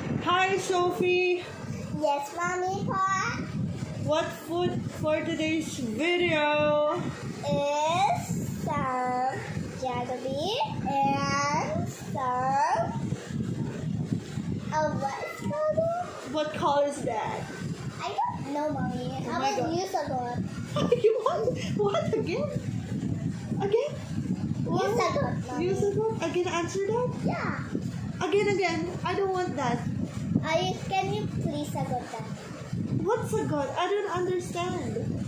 Hi, Sophie. Yes, Mommy, Pa. What food for today's video? Is some jaggery and some what's called it? What color is that? I don't know, Mommy. Oh How my about God. you, Sagot? You want what again? Again? You, Sagot, Mommy. You Sagot? Again, answer that? Yeah. Again. I don't want that. Can you please Sagot that? What's Sagot? I don't understand.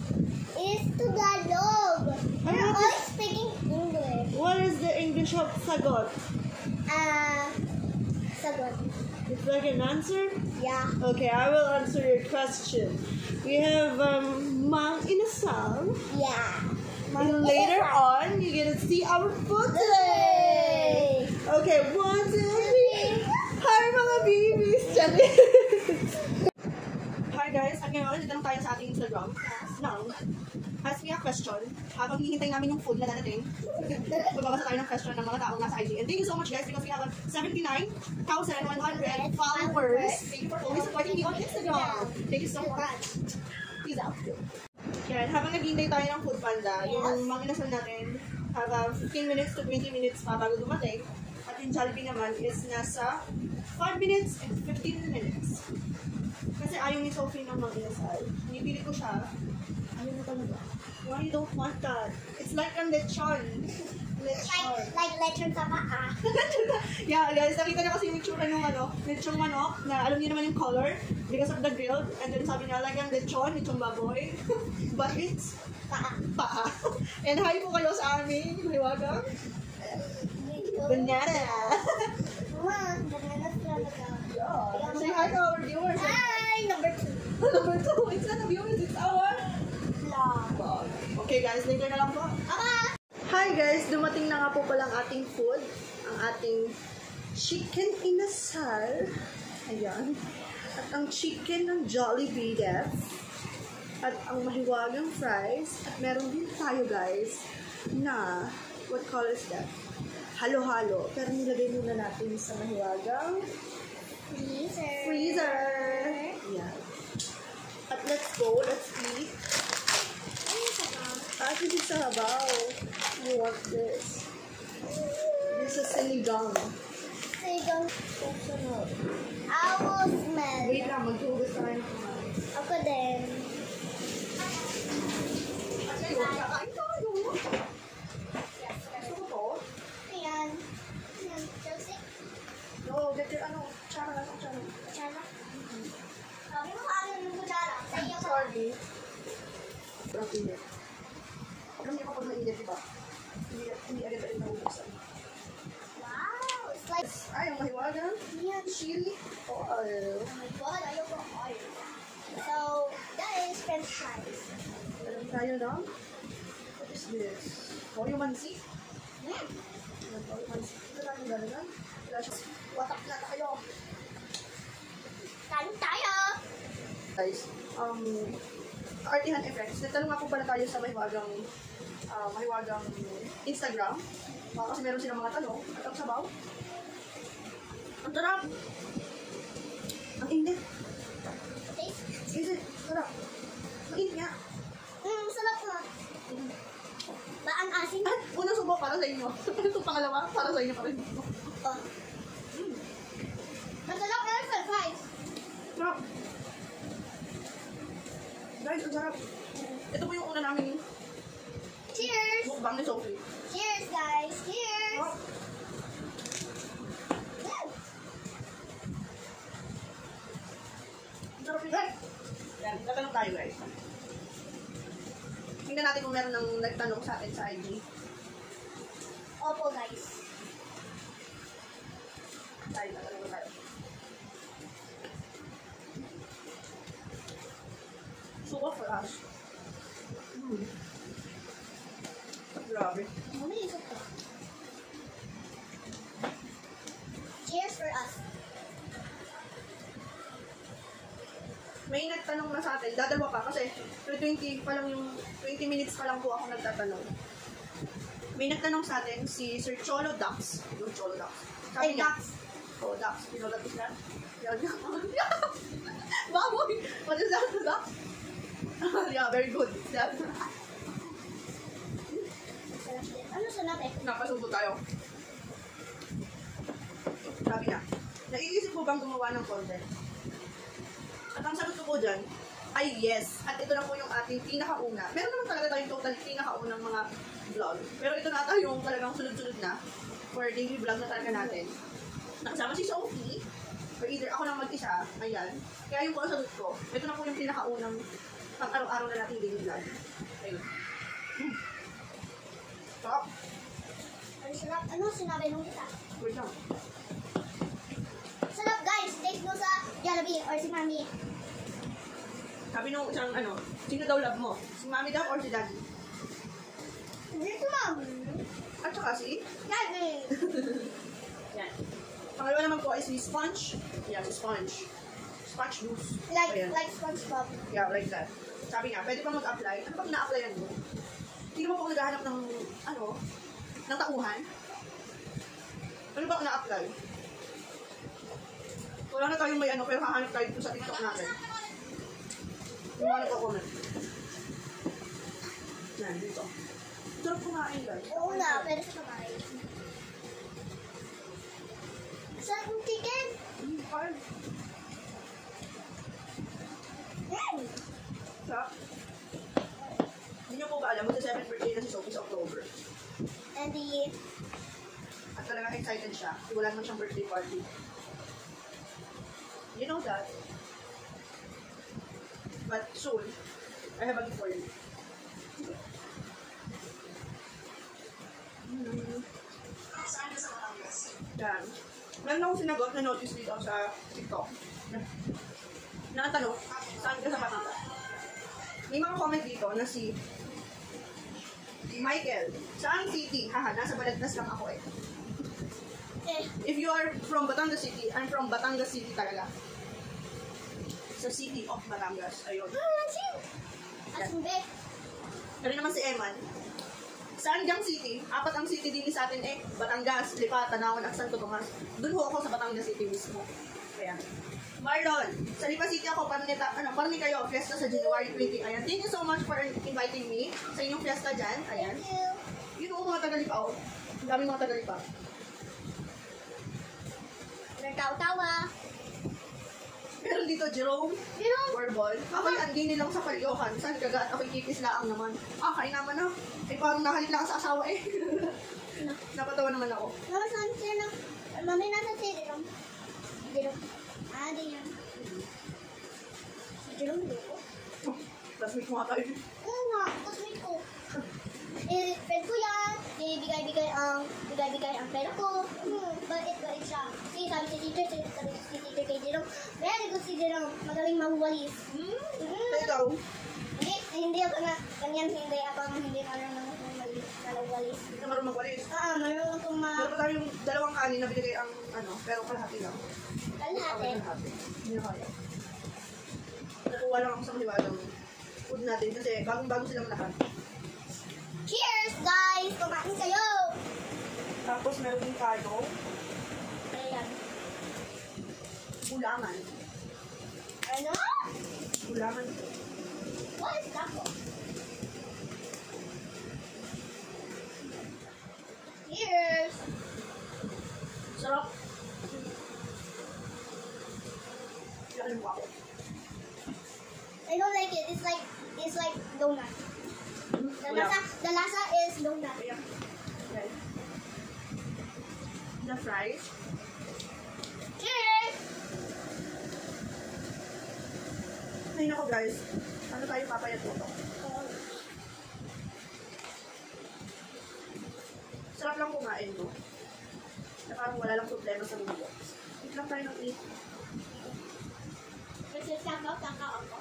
It's Tagalog. I'm You're not- always speaking English. What is the English of Sagot? Sagot. It's like an answer? Yeah. Okay, I will answer your question. We have Mang Inasal. Yeah. And later on, you're gonna see our food today. Okay, 1, 2, 3. Hi mga babies! Hi guys, at ngayon, dito lang tayo sa ating Instagram. Now, ask me a question. Habang hihintay namin yung food na dadating, magbabasa tayo ng question ng mga taong nasa IG. And thank you so much guys because we have 79,100 followers. Thank you for always supporting me on Instagram. Thank you so much. Peace out. Yan, habang naghihintay tayo ng Food Panda, yung mga inasal natin, have 15 minutes to 20 minutes pa bago dumating. At yung Jollibee naman is nasa 5 minutes and 15 minutes. Kasi ayaw ni Sophie ng mga inasal. Nipili ko siya. Ayaw na talaga. Why you don't want that? It's like an lechon. Like lechon sa paa. Yeah, guys, nakita na kasi yung itsura ng lechong manok, na alam niyo naman yung color because of the grilled. And then sabi niya, like ang lechong baboy. But it's paa. And hi po kayo sa aming hiwagang banana. Say hi to our viewers. Hi, number 2. Number 2, it's not a viewers, it's our Vlog. Okay guys, later na lang po. Hi guys, dumating na nga po palang ating food. Ang ating chicken inasal. Ayan. At ang chicken ng Jollibee Def. At ang mahiwagang fries. At meron din tayo guys na, what color is that? Halo-halo. Pero nilagay muna natin sa mahiwagang freezer. Ayan. At let's go, let's eat. This is sabaw. You want this? This is sinigang. Sinigang susunod. I will smell. Wait lang, maghugas tayo ng kumain. Ako din. Kakain tayo. Gusto ko to? Ayan. Chelsea? No, get your tsara. Chana? Sabi mo ano yung kutsara? Sa iyo ka. Sorry. Sobrang init. Alam niyo kapag mainit, diba? Hindi agad-agad naubuksan. Wow! It's like... Ay, ang mahiwagang Ayan. chili oil. Oh my God, ayoko oil. So, that is french fries. Alam tayo na? What is this? Toyo mansi? Toyo mansi. Ito lang yung gano'n. Watak na tayo. Kain tayo! Guys, Artihan Effects. Nagtanong nga po pala tayo sa mahiwagang Instagram. Kasi meron silang mga tanong. At ang sabaw. Ang tarap! Ang init. Taste? Sige, tarap. Ang init nga. Sarap na. Ba ang asin? At unang subo para sa inyo. Itong pangalawa, para sa inyo pa rin. Oh. Masarap na yung french fries. Sarap. Guys, ang sarap. Ito po yung una namin Cheers! mukbang ni Sophie. Cheers, guys! Cheers! Sarap. Ang sarap yun. Yan, tatanong tayo guys. Tingnan natin kung meron ng nagtanong sa atin sa IG. Opo, guys. Tatanong tayo. Suka for us. Grabe. Muna yung suka. Cheers for us. May nagtanong na sa atin, dadalwa pa kasi 20 pa lang yung 20 minutes pa lang po ako nagtatanong. May nagtanong sa atin si Sir Cholo Dax. Yung Cholo Dax. Sabi niya, Oh, ducks. You know that is that? Yeah, baboy! What is that? Duck? Yeah, very good. That. Ano sa natin? Napasubo tayo. Sabi niya, naiisip mo bang gumawa ng content? At ang sagot ko po dyan, ay yes. At ito na po yung ating pinakauna. Meron naman talaga tayong totally pinakaunang mga vlog. Pero ito na yung talagang sunod-sunod na for daily vlog na talaga natin. Nakasama si Sophie, or either ako lang mag-isa, ayan. Kaya yung sagot ko, ito na po yung pinakaunang pang araw-araw na nating daily vlog. Ayun. Stop. Ano sinabi nung isa? Wait lang. Sarap guys, taste mo sa Jollibee or si Mami. Sabi nung isang sino daw love mo? Si Mami daw or si Daddy? Hindi si Mami. At saka si? Daddy. Yan. Pangalawa naman po ay si Sponge. Yeah, si Sponge. Sponge juice. Ayan. Like SpongeBob. Yeah, like that. Sabi nga, pwede pa mag-apply. Ano pag na-applyan mo? Hindi mo po naghahanap ng, ng tauhan? Ano ba na-apply? Wala na tayong may pero hahanap tayo dito sa TikTok natin. Yung mga nagko-comment. Yan, dito. Sarap kumain, guys. Oo nga, pwede sa kamay. Sarap ng chicken. Fine. Sarap. Hindi niyo po ba alam, magsa 7th birthday na si Sophie sa October. And At talagang excited siya. Wala naman siyang birthday party. You know that. But soon, I have a gift for you. Yan. Meron akong sinagot na notice dito sa TikTok. Nakatanong, saan ka sa Batangas? May mga comment dito na si Michael. Saan city? Haha, nasa Balagtas lang ako eh. If you are from Batangas City, I'm from Batangas City talaga. Sa city of Batangas. Ayun. Asimbe. Pero naman si Eman. Saan gang city? Apat ang city din sa atin eh. Batangas, Lipa, Tanawan at Santo Tomas. Doon ho ako sa Batangas City mismo. Kaya. Marlon, sa Lipa City ako, parang kayo, fiesta sa January 20. Ayan. Thank you so much for inviting me sa inyong fiesta dyan. Ayan. Thank you. Yun ako mga taga-Lipa ako. Ang daming mga taga-Lipa. Nagtawa-tawa. Meron dito, Jerome. Borbol. Ako yan, hindi nilang sa Palyokan. Saan kaga at ako'y kikislaang naman. Kain naman na. Eh, parang nakalit lang sa asawa eh. Napatawa naman ako. Mama, saan siya na? Mami, nasa si Jerome. Jerome. Di yan. Si Jerome, di ko. Classmate mo nga tayo. Oo nga, classmate ko. Friend ko yan. Bigay-bigay ang pera ko. Bait siya. Kasi sabi si teacher kay Jerome, very good si Jerome. Magaling mahuwalis. Ikaw? Hindi ako na, ganyan hindi marunong mahuwalis. Hindi ka marunong magwalis. Marunong akong Meron pa tayong dalawang kanin na binigay ang pero kalahati lang. kalahati. Hindi na kaya. Natuwa lang ako sa maliwalang food natin kasi bagong-bago silang lahat. Cheers, guys! Kumain kayo! Tapos meron din tayo Ayan. ulangan. Ano? Ulangan. What is that for? Cheers! Sarap. Yan mo ako. I don't like it. It's like donut. The lasa is donut. Ayan. Okay. The fries. Cheers! Ay nako guys. Ano tayo papayat mo to? Sarap lang kumain mo. Na parang wala lang problema sa mundo. Eat lang tayo ng eat. Kasi taka ako.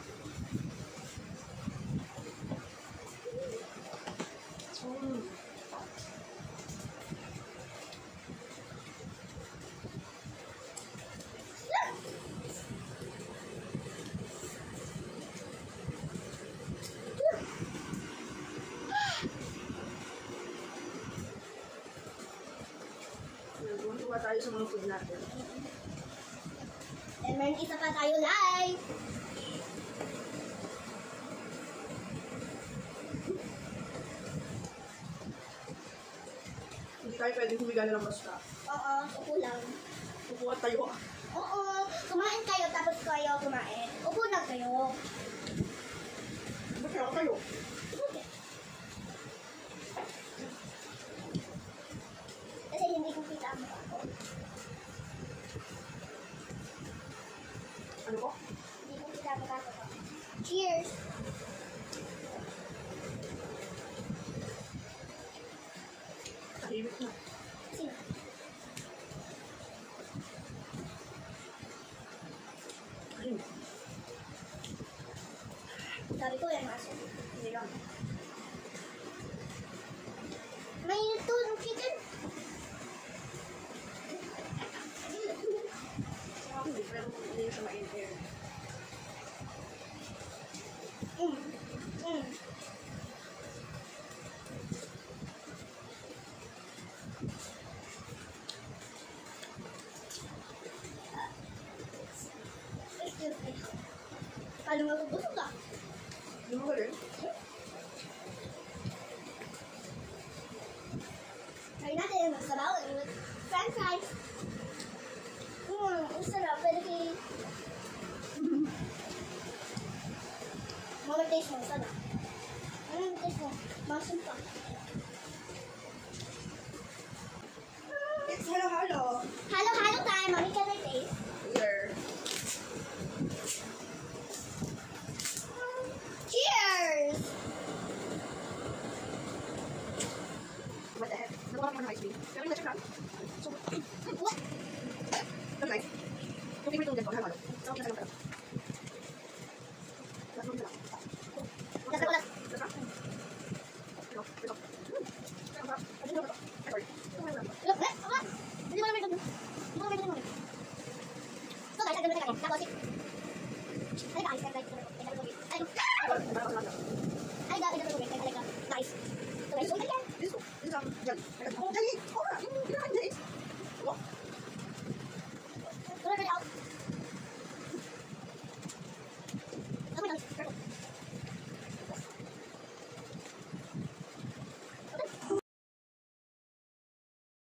Nagtuwa tayo sa mga food natin. Meron isa pa tayo live. Hindi tayo pwede humiga na lang basta. Oo, upo lang. Upo at tayo. Oo, kumain kayo tapos kayo kumain. Upo na kayo. Ba't kaya tayo? Okay. Kasi hindi ko kita ang mukha ko. Ano ko? Hindi ko kita ang mukha ko. Cheers! Tahimik na. Sino? Tahimik. Sabi ko yan aso. Hindi lang. May ito ng chicken. Ako hindi. Pero hindi siya ma-in-air. Mm. Mm. Excuse me. Paano magubusog ka? Hindi mo galing? Try natin ang sabaw with french fries. Ang sarap. Pwede kay... Mama, taste mo. Sarap. Taste mo. Masin pa. It's halo-halo. Halo-halo time. Mami, can I taste? Here. Cheers! What the heck? Nakuha ko ng ice cream. Pero yung na-check So, What? that's nice. Yung favorite yung ganito, halo-halo. Sarap na sarap. Sarap na sarap. Ulas na ulas. Sarap. Ito, ito. Sarap. Ay, ito. Ay, sorry. Look, apa? Hindi mo naman ito. Hindi mo naman ito. So guys, ang ganda na kayo. Tapos,